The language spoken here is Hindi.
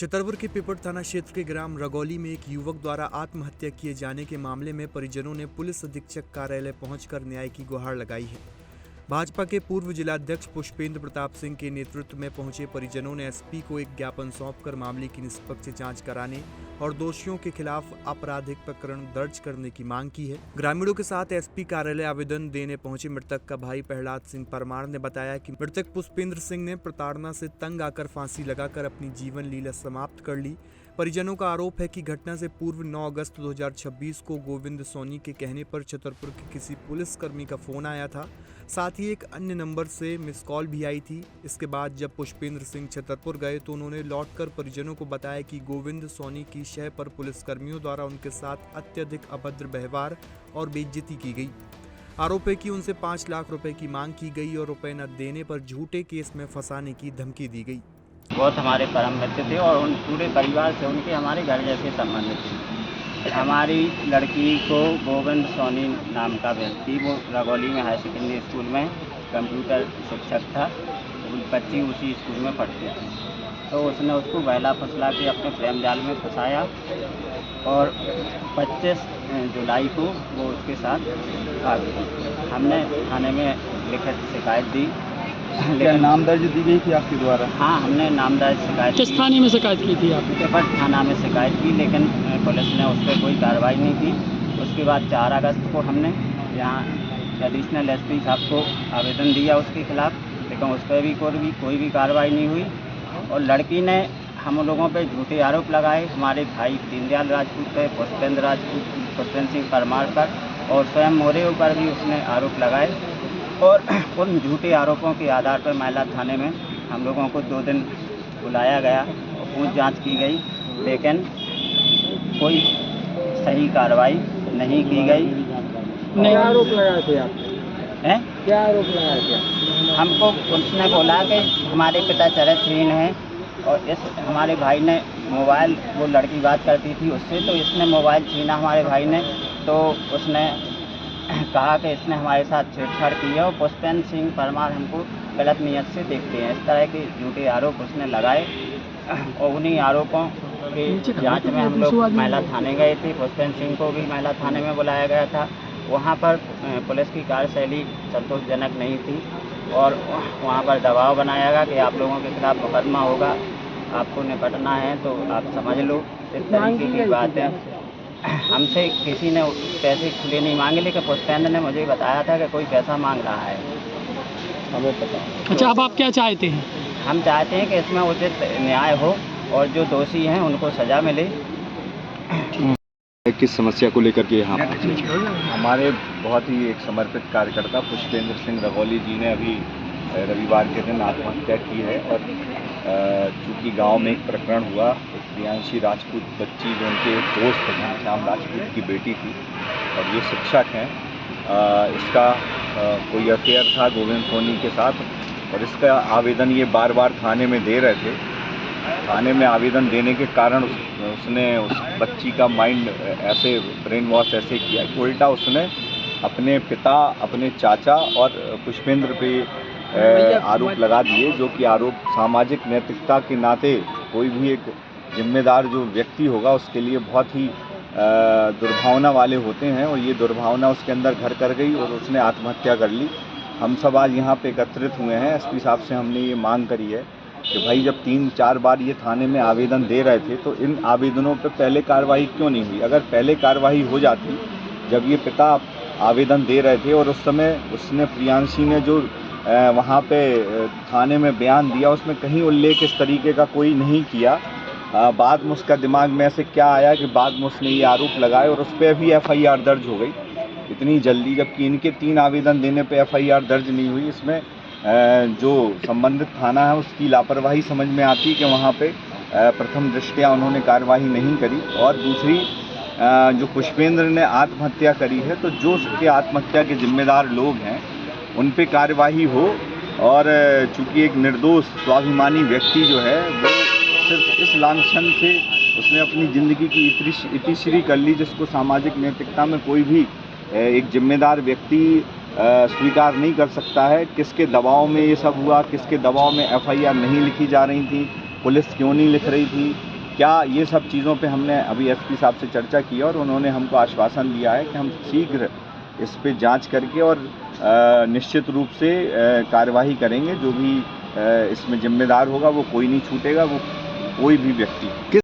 छतरपुर के पिपट थाना क्षेत्र के ग्राम रगौली में एक युवक द्वारा आत्महत्या किए जाने के मामले में परिजनों ने पुलिस अधीक्षक कार्यालय पहुंचकर न्याय की गुहार लगाई है। भाजपा के पूर्व जिलाध्यक्ष पुष्पेंद्र प्रताप सिंह के नेतृत्व में पहुंचे परिजनों ने एसपी को एक ज्ञापन सौंपकर मामले की निष्पक्ष जांच कराने और दोषियों के खिलाफ आपराधिक प्रकरण दर्ज करने की मांग की है। ग्रामीणों के साथ एसपी कार्यालय आवेदन देने पहुंचे मृतक का भाई प्रहलाद सिंह परमार ने बताया कि मृतक पुष्पेंद्र सिंह ने प्रताड़ना से तंग आकर फांसी लगाकर अपनी जीवन लीला समाप्त कर ली। परिजनों का आरोप है कि घटना से पूर्व 9 अगस्त 2026 को गोविंद सोनी के कहने पर छतरपुर के किसी पुलिसकर्मी का फोन आया था। साथ ही एक अन्य नंबर से मिस कॉल भी आई थी। इसके बाद जब पुष्पेंद्र सिंह छतरपुर गए तो उन्होंने लौटकर परिजनों को बताया कि गोविंद सोनी की शय पर पुलिसकर्मियों द्वारा उनके साथ अत्यधिक अभद्र व्यवहार और बेइज्जती की गई। आरोप है कि उनसे 5 लाख रुपए की मांग की गई और रुपए न देने पर झूठे केस में फंसाने की धमकी दी गई। बहुत हमारे परम मित्र थे और उन पूरे परिवार से उनके हमारे घर जैसे संबंध थे। हमारी लड़की को गोविंद सोनी नाम का व्यक्ति, वो रगौली में हाई सेकेंडरी स्कूल में कंप्यूटर शिक्षक था। बच्ची उसी स्कूल में पढ़ते थे, तो उसने उसको बहला फुसला के अपने प्रेम जाल में फंसाया और 25 जुलाई को वो उसके साथ भाग गई। हमने थाने में लिखित शिकायत दी। क्या नाम दर्ज दी गई थी आपके द्वारा? हाँ, हमने नाम दर्ज शिकायत किस थाने में शिकायत की थी आपने? पिपट थाना में शिकायत की, लेकिन पुलिस ने उस पर कोई कार्रवाई नहीं की। उसके बाद 4 अगस्त को हमने यहाँ एडिशनल एसपी साहब को आवेदन दिया उसके खिलाफ, लेकिन उस पर भी कोई भी कार्रवाई नहीं हुई। और लड़की ने हम लोगों पे झूठे आरोप लगाए हमारे भाई दीनदयाल राजपूत पे, पुष्पेंद्र सिंह परमार पर और स्वयं मोरे पर भी उसने आरोप लगाए। और उन झूठे आरोपों के आधार पर महिला थाने में हम लोगों को 2 दिन बुलाया गया और पूछ जांच की गई, लेकिन कोई सही कार्रवाई नहीं की गई। क्या आरोप लगाए थे आपने? क्या आरोप लगाए थे? हमको उसने बोला कि हमारे पिता चरित्रहीन हैं और इस हमारे भाई ने मोबाइल, वो लड़की बात करती थी उससे, तो इसने मोबाइल छीना हमारे भाई ने। तो उसने कहा कि इसने हमारे साथ छेड़छाड़ की है और पुष्पेंद्र सिंह परमार हमको गलत नीयत से देखते हैं। इस तरह के झूठे आरोप उसने लगाए और उन्हीं आरोपों की जांच में हम लोग महिला थाने गए थे। पुष्पेंद्र सिंह को भी महिला थाने में बुलाया गया था। वहाँ पर पुलिस की कार्यशैली संतोषजनक नहीं थी और वहाँ पर दबाव बनाया गया कि आप लोगों के खिलाफ मुकदमा होगा, आपको निपटना है तो आप समझ लो। इस तरीके की बात है। हमसे किसी ने पैसे खुले नहीं मांगे, लेकिन पुष्पेंद्र ने मुझे बताया था कि कोई पैसा मांग रहा है, हमें पता। अच्छा, अब आप क्या चाहते हैं? हम चाहते हैं कि इसमें उचित न्याय हो और जो दोषी हैं उनको सज़ा मिले। किस समस्या को लेकर के यहाँ हमारे बहुत ही एक समर्पित कार्यकर्ता पुष्पेंद्र सिंह रगौली जी ने अभी रविवार के दिन आत्महत्या की है। और चूँकि गांव में एक प्रकरण हुआ, एक प्रियांशी राजपूत बच्ची जो उनके एक दोस्त घनश्याम राजपूत की बेटी थी और ये शिक्षक हैं, इसका कोई अफेयर था गोविंद सोनी के साथ और इसका आवेदन ये बार बार थाने में दे रहे थे। थाने में आवेदन देने के कारण उसने उस बच्ची का माइंड ऐसे ब्रेन वॉश ऐसे किया कि उल्टा उसने अपने पिता, अपने चाचा और पुष्पेंद्र पे आरोप लगा दिए, जो कि आरोप सामाजिक नैतिकता के नाते कोई भी एक जिम्मेदार जो व्यक्ति होगा उसके लिए बहुत ही दुर्भावना वाले होते हैं। और ये दुर्भावना उसके अंदर घर कर गई और उसने आत्महत्या कर ली। हम सब आज यहाँ पे एकत्रित हुए हैं। एसपी साहब से हमने ये मांग करी है कि भाई जब 3-4 बार ये थाने में आवेदन दे रहे थे तो इन आवेदनों पे पहले कार्रवाई क्यों नहीं हुई? अगर पहले कार्रवाई हो जाती, जब ये पिता आवेदन दे रहे थे और उस समय उसने प्रियांशी ने जो वहाँ पे थाने में बयान दिया उसमें कहीं उल्लेख इस तरीके का कोई नहीं किया। बाद में उसका दिमाग में ऐसे क्या आया कि बाद में उसने ये आरोप लगाए और उस पर भी FIR दर्ज हो गई इतनी जल्दी, जबकि इनके 3 आवेदन देने पे FIR दर्ज नहीं हुई। इसमें जो संबंधित थाना है उसकी लापरवाही समझ में आती कि वहाँ पे प्रथम दृष्टया उन्होंने कार्रवाई नहीं करी। और दूसरी, जो पुष्पेंद्र ने आत्महत्या करी है तो जो उसके आत्महत्या के जिम्मेदार लोग हैं उन पे कार्यवाही हो। और चूँकि एक निर्दोष स्वाभिमानी व्यक्ति जो है वो सिर्फ इस लांछन से उसने अपनी ज़िंदगी की इतिश्री कर ली, जिसको सामाजिक नैतिकता में कोई भी एक जिम्मेदार व्यक्ति स्वीकार नहीं कर सकता है। किसके दबाव में ये सब हुआ, किसके दबाव में FIR नहीं लिखी जा रही थी, पुलिस क्यों नहीं लिख रही थी, क्या, ये सब चीज़ों पे हमने अभी एसपी साहब से चर्चा की और उन्होंने हमको आश्वासन दिया है कि हम शीघ्र इस पे जांच करके और निश्चित रूप से कार्यवाही करेंगे। जो भी इसमें जिम्मेदार होगा वो कोई नहीं छूटेगा, वो कोई भी व्यक्ति।